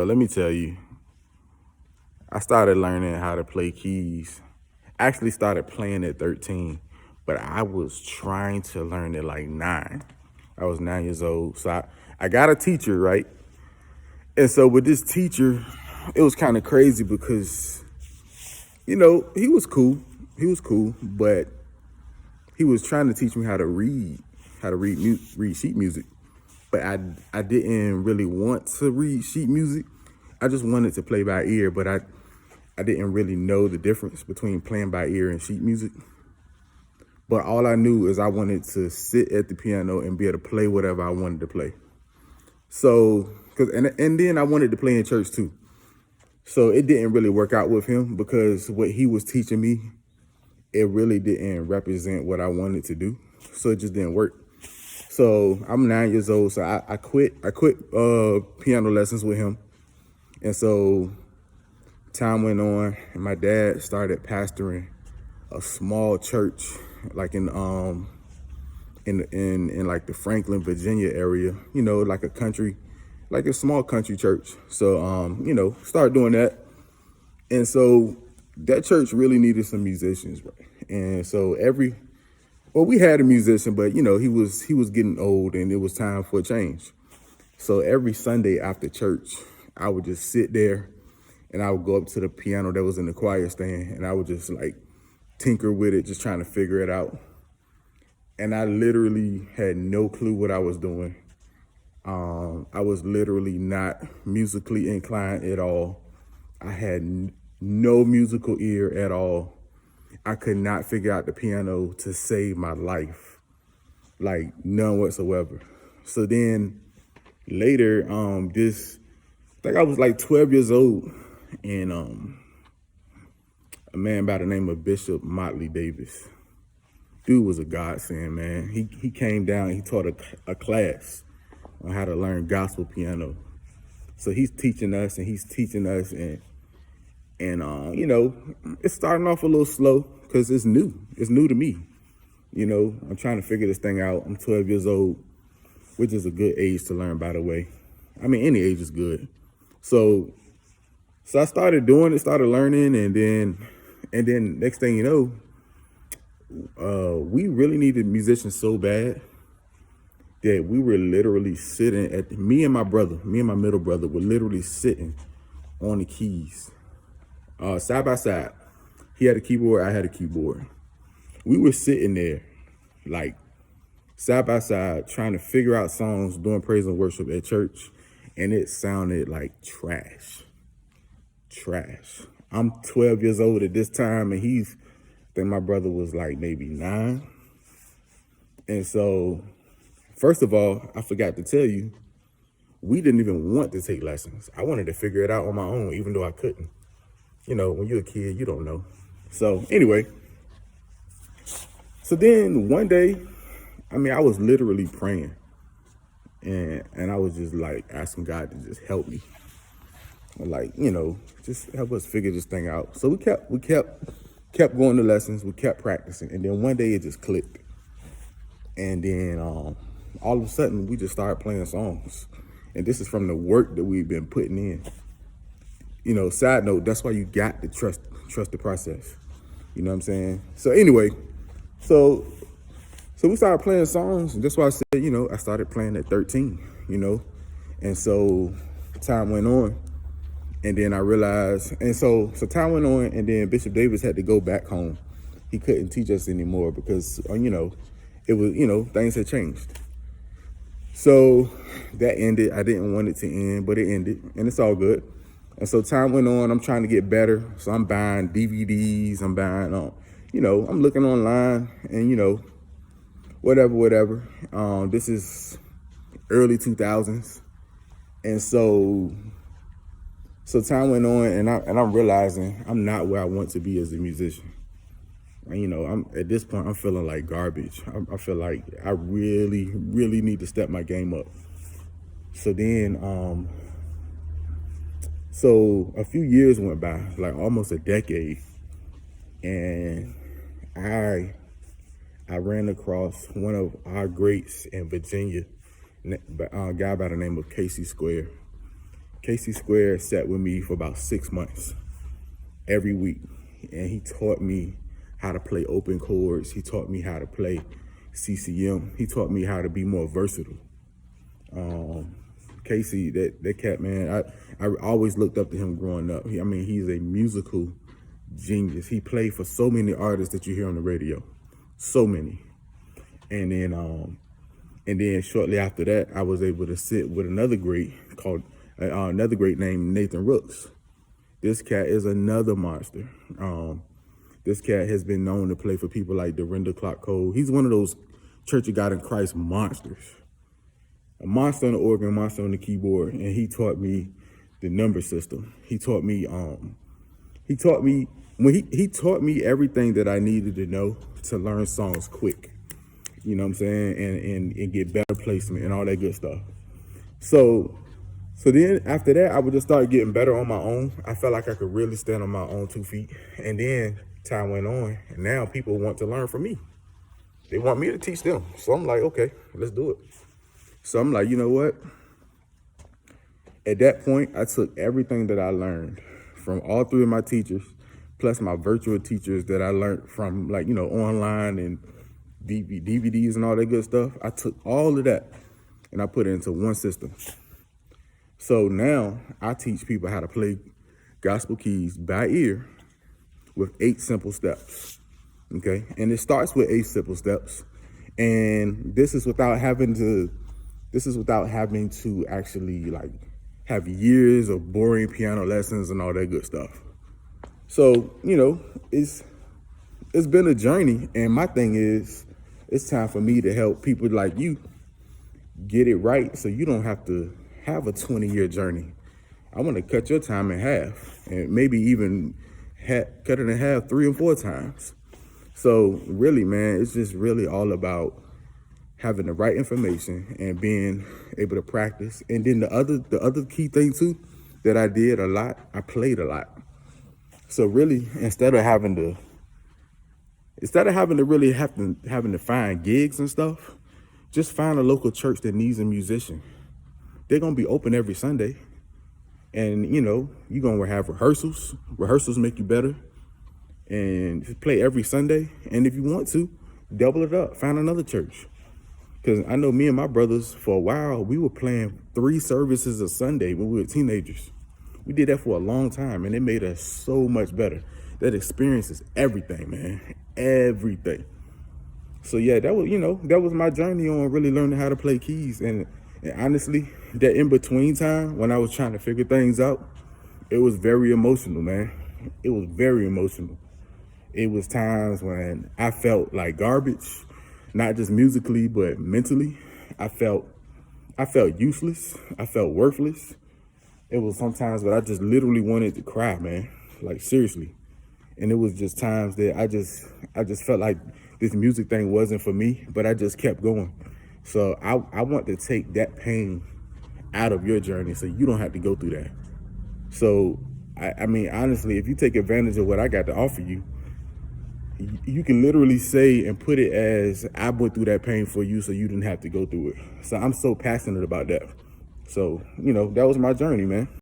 Let me tell you, I started learning how to play keys. I actually started playing at 13, but I was trying to learn at like 9. I was 9 years old. So I got a teacher, right? And so with this teacher, it was kind of crazy because, he was cool. He was cool, but he was trying to teach me how to read sheet music. But I didn't really want to read sheet music. I just wanted to play by ear, but I didn't really know the difference between playing by ear and sheet music. But all I knew is I wanted to sit at the piano and be able to play whatever I wanted to play. So, and then I wanted to play in church too. So it didn't really work out with him because what he was teaching me, it really didn't represent what I wanted to do. So it just didn't work. So I'm 9 years old. So I quit piano lessons with him. And so time went on and my dad started pastoring a small church, like in like the Franklin, Virginia area, like a country, like a small country church. So, started doing that. And so that church really needed some musicians, right? And so we had a musician, but he was getting old and it was time for a change. So every Sunday after church, I would just sit there and I would go up to the piano that was in the choir stand and I would just like tinker with it, just trying to figure it out. And I literally had no clue what I was doing. I was literally not musically inclined at all. I had no musical ear at all. I could not figure out the piano to save my life, like none whatsoever. So then later, I think I was like 12 years old, and a man by the name of Bishop Motley Davis, dude was a godsend, man. He came down, he taught a class on how to learn gospel piano. So he's teaching us and it's starting off a little slow because it's new. It's new to me. I'm trying to figure this thing out. I'm 12 years old, which is a good age to learn, by the way. I mean, any age is good. So I started doing it, started learning, and then next thing you know, we really needed musicians so bad that we were literally sitting me and my middle brother were literally sitting on the keys, side by side. He had a keyboard, I had a keyboard. We were sitting there like side by side trying to figure out songs doing praise and worship at church, and it sounded like trash. I'm 12 years old at this time, and I think my brother was like maybe 9. And so, first of all, I forgot to tell you, we didn't even want to take lessons. I wanted to figure it out on my own, even though I couldn't. When you're a kid, you don't know. So anyway, so then one day, I was literally praying, and I was just like asking God to just help me, like just help us figure this thing out. So we kept going to lessons, we kept practicing, and then one day it just clicked, and then all of a sudden we just started playing songs, and this is from the work that we've been putting in. Side note, that's why you got to trust the process. You know what I'm saying? So anyway, so we started playing songs, and that's why I said, I started playing at 13, and so time went on, and then I realized, and so time went on, and then Bishop Davis had to go back home. He couldn't teach us anymore because, it was, things had changed. So that ended. I didn't want it to end, but it ended, and it's all good. And so time went on. I'm trying to get better. So I'm buying DVDs. I'm buying, I'm looking online and, whatever. This is early 2000s. And so time went on, and I'm realizing I'm not where I want to be as a musician. And, I'm at this point, I'm feeling like garbage. I feel like I really, really need to step my game up. So then, so a few years went by, like almost a decade, and I ran across one of our greats in Virginia, a guy by the name of Casey Square. Casey Square sat with me for about 6 months every week, and he taught me how to play open chords. He taught me how to play CCM. He taught me how to be more versatile. Casey, that cat, man, I always looked up to him growing up. He's a musical genius. He played for so many artists that you hear on the radio, so many. And then shortly after that, I was able to sit with another great named Nathan Rooks. This cat is another monster. This cat has been known to play for people like Dorinda Clark Cole. He's one of those Church of God in Christ monsters. A monster on the organ, a monster on the keyboard, and he taught me the number system. He taught me everything that I needed to know to learn songs quick. You know what I'm saying? And get better placement and all that good stuff. So then after that, I would just start getting better on my own. I felt like I could really stand on my own 2 feet. And then time went on, and now people want to learn from me. They want me to teach them. So I'm like, okay, let's do it. So I'm like, you know what? At that point, I took everything that I learned from all 3 of my teachers, plus my virtual teachers that I learned from, like, online and DVDs and all that good stuff. I took all of that and I put it into one system. So now I teach people how to play gospel keys by ear with 8 simple steps. Okay. And it starts with 8 simple steps. And this is without having to actually like have years of boring piano lessons and all that good stuff. So, it's been a journey. And my thing is, it's time for me to help people like you get it right so you don't have to have a 20-year journey. I want to cut your time in half and maybe even cut it in half 3 or 4 times. So really, man, it's just really all about having the right information and being able to practice. And then the other key thing too that I did a lot, I played a lot. So really, instead of having to really having to find gigs and stuff, just find a local church that needs a musician. They're gonna be open every Sunday, and you're gonna have rehearsals. Rehearsals make you better, and just play every Sunday. And if you want to, double it up. Find another church. Because I know me and my brothers, for a while, we were playing 3 services a Sunday when we were teenagers. We did that for a long time, and it made us so much better. That experience is everything, man. Everything. So yeah, that was my journey on really learning how to play keys. And honestly, that in between time when I was trying to figure things out, it was very emotional, man. It was very emotional. It was times when I felt like garbage, not just musically, but mentally. I felt useless. I felt worthless. It was sometimes that I just literally wanted to cry, man. Like, seriously. And it was just times that I just felt like this music thing wasn't for me, but I just kept going. So I want to take that pain out of your journey so you don't have to go through that. So, honestly, if you take advantage of what I got to offer you, you can literally say and put it as, I went through that pain for you so you didn't have to go through it. So I'm so passionate about that. So, that was my journey, man.